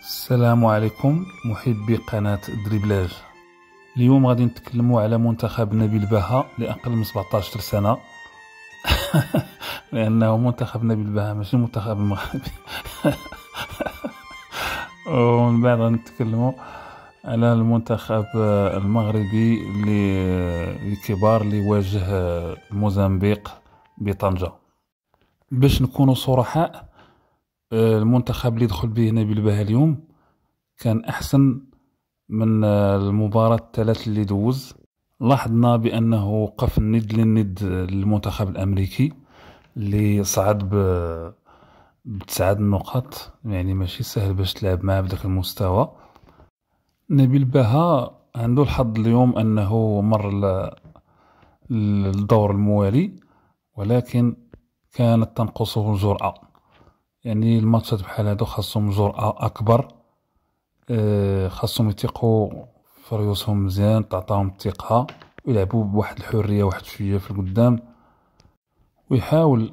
السلام عليكم محبي قناة دريبلاج. اليوم غادي نتكلموا على منتخب نبيل بها لأقل من 17 سنة لأنه منتخب نبيل بها ماشي منتخب المغربي. ومن بعد غنتكلموا على المنتخب المغربي الكبار اللي واجه موزمبيق بطنجة. باش نكونوا صرحاء، المنتخب اللي دخل به نبيل بها اليوم كان أحسن من المباراة الثلاث اللي دوز. لاحظنا بأنه وقف الند للند للمنتخب الأمريكي اللي صعد ب9 نقاط، يعني ماشي سهل باش تلعب معاه بداك المستوى. نبيل بها عنده الحظ اليوم أنه مر الدور الموالي، ولكن كانت تنقصه الجرأة. يعني الماتشات بحال هادو خاصهم جرأة أكبر، خاصهم يثقوا في ريوسهم مزيان، تعطاهم الثقة ويلعبوا بواحد الحرية واحد شوية في القدام. ويحاول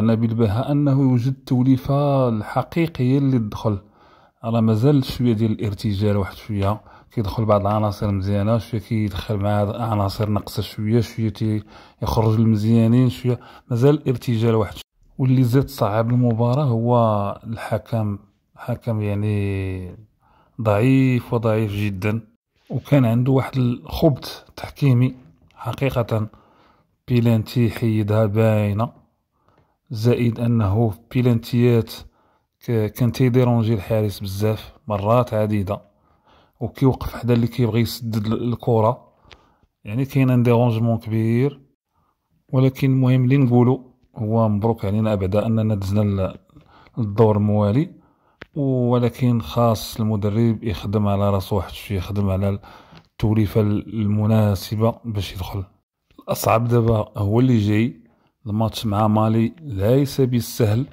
نبيل بها أنه يوجد التوليفة الحقيقية اللي تدخل. راه مازال شوية ديال الارتجال، واحد شوية كيدخل بعض العناصر مزيانة، شوية كيدخل مع عناصر ناقصة، شوية يخرج المزيانين، شوية مازال الارتجال واحد شوية. واللي زاد صعب المباراة هو الحكم يعني ضعيف وضعيف جدا، وكان عنده واحد الخبث تحكيمي حقيقة. بيلانتي حيدها باينة، زائد أنه في بيلانتيات كان تيديرونجي الحارس بزاف مرات عديدة، وكيوقف حدا اللي كيبغي يسدد الكرة، يعني كاين ان ديرونجمون كبير. ولكن المهم اللي نقولوا هو مبروك علينا أبدا أننا دزنا الدور الموالي، ولكن خاص المدرب يخدم على راسو واحد شويه، يخدم على التوليفة المناسبة باش يدخل. الأصعب دابا هو اللي جاي، الماتش مع مالي ليس بالسهل.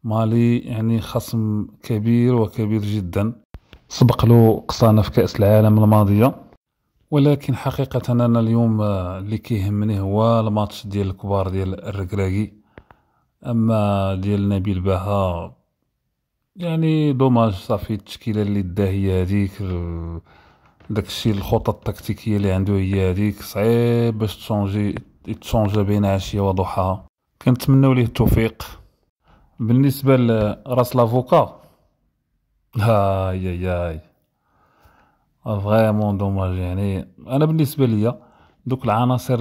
مالي يعني خصم كبير وكبير جدا، سبق له قصانا في كأس العالم الماضية. ولكن حقيقة أنا اليوم اللي كيهمني هو الماتش ديال الكبار ديال الركراكي. أما ديال نبيل بها يعني دوماج، صافي التشكيلة اللي دا هي هذيك، داكشي الخطط التكتيكية اللي عنده هي هذيك، صعيب باش تشونجي بين عشية وضحاها. كنتمنوا ليه التوفيق. بالنسبة لراس لافوكا، هاي فريمون دوماج. يعني انا بالنسبة ليا دوك العناصر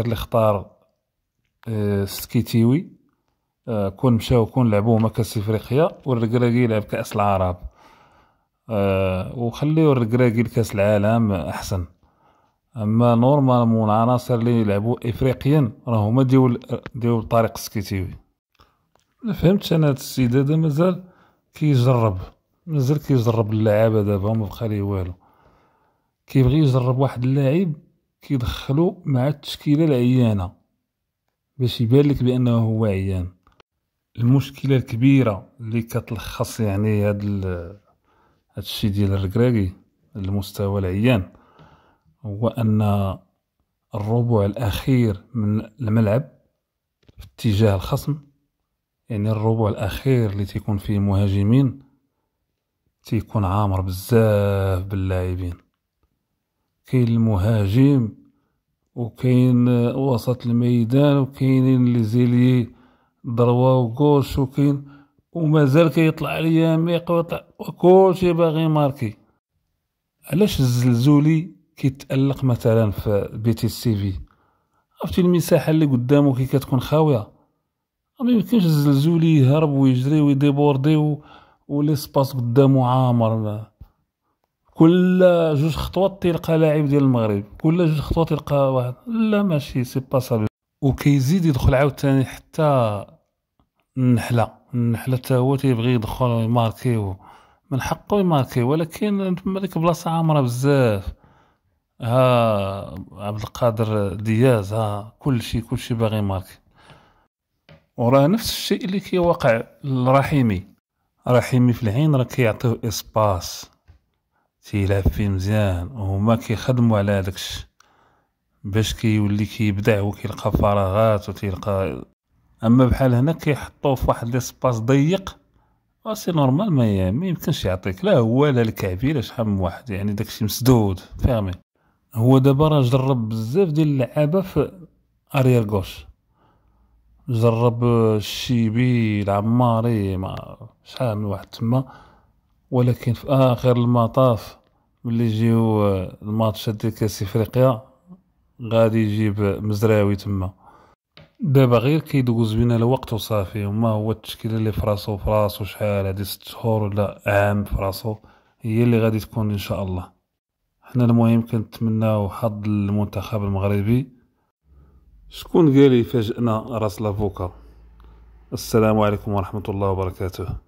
اللي اختار سكيتيوي، كون مشاو كون لعبوه هما كاس افريقيا، والركراكي يلعب كاس العرب، وخليو الركراكي لكاس العالم احسن. اما نورمالمون العناصر اللي يلعبوا افريقيا راه هما ديو طريق سكيتيوي. ما فهمتش انا هاد السيد هذا مازال كيجرب اللعابه دابا، وما بقى ليه والو. كيبغي يجرب واحد اللاعب كيدخلو مع التشكيله العيانه باش يبان لك بانه هو عيان. المشكله الكبيره اللي كتلخص يعني هاد الشيء ديال الركراكي، المستوى العيان، هو ان الربع الاخير من الملعب في اتجاه الخصم، يعني الربع الاخير اللي تيكون فيه مهاجمين، تيكون عامر بزاف باللاعبين. كاين المهاجم، وكاين وسط الميدان، وكاينين لي زيلي ضربة وكوش، ومازال كيطلع اليميق وكلشي باغي ماركي. علاش الزلزولي كيتألق مثلا في بيتي السيفي؟ عرفتي المساحة اللي قدامه كي كتكون خاوية، ما يمكنش الزلزولي يهرب ويجري ويديبوردي وليسباس قدامه عامر. كل 2 خطوات تلقى لاعب ديال المغرب، كل 2 خطوات تلقى واحد. لا ماشي سي با صافي. وكيزيد يدخل عاوتاني حتى النحلة حتى هو تيبغي يدخل ويماركي، من حقه يماركي، ولكن تما ديك بلاصة عامرة بزاف. ها عبد القادر دياز، ها كلشي باغي يماركي. وراه نفس الشيء اللي كيوقع لرحيمي في العين، راه كيعطيو اسباس تيلعب فيه مزيان، وهما كيخدموا على هداكشي باش كيولي كيبدع وكيلقى فراغات وتيلقى. اما بحال هنا كيحطوه في واحد ليسباس ضيق، سي نورمال ما يمكنش يعطيك لا هو لا الكعبي لا شحال من واحد، يعني داكشي مسدود فاهمي. هو دابا راه جرب بزاف ديال اللعابة في اريير غوش، جرب الشيبي العماري مع شحال من واحد تما، ولكن في اخر المطاف ملي يجيو الماتشات ديال كاس افريقيا غادي يجيب مزراوي تما. دابا غير كيدوز بينا الوقت وصافي، وما هو التشكيله اللي فراسو شحال هادي 6 شهور ولا عام فراسو هي اللي غادي تكون ان شاء الله. حنا المهم كنتمناو حظ المنتخب المغربي. شكون قال يفاجئنا راس لافوكا؟ السلام عليكم ورحمه الله وبركاته.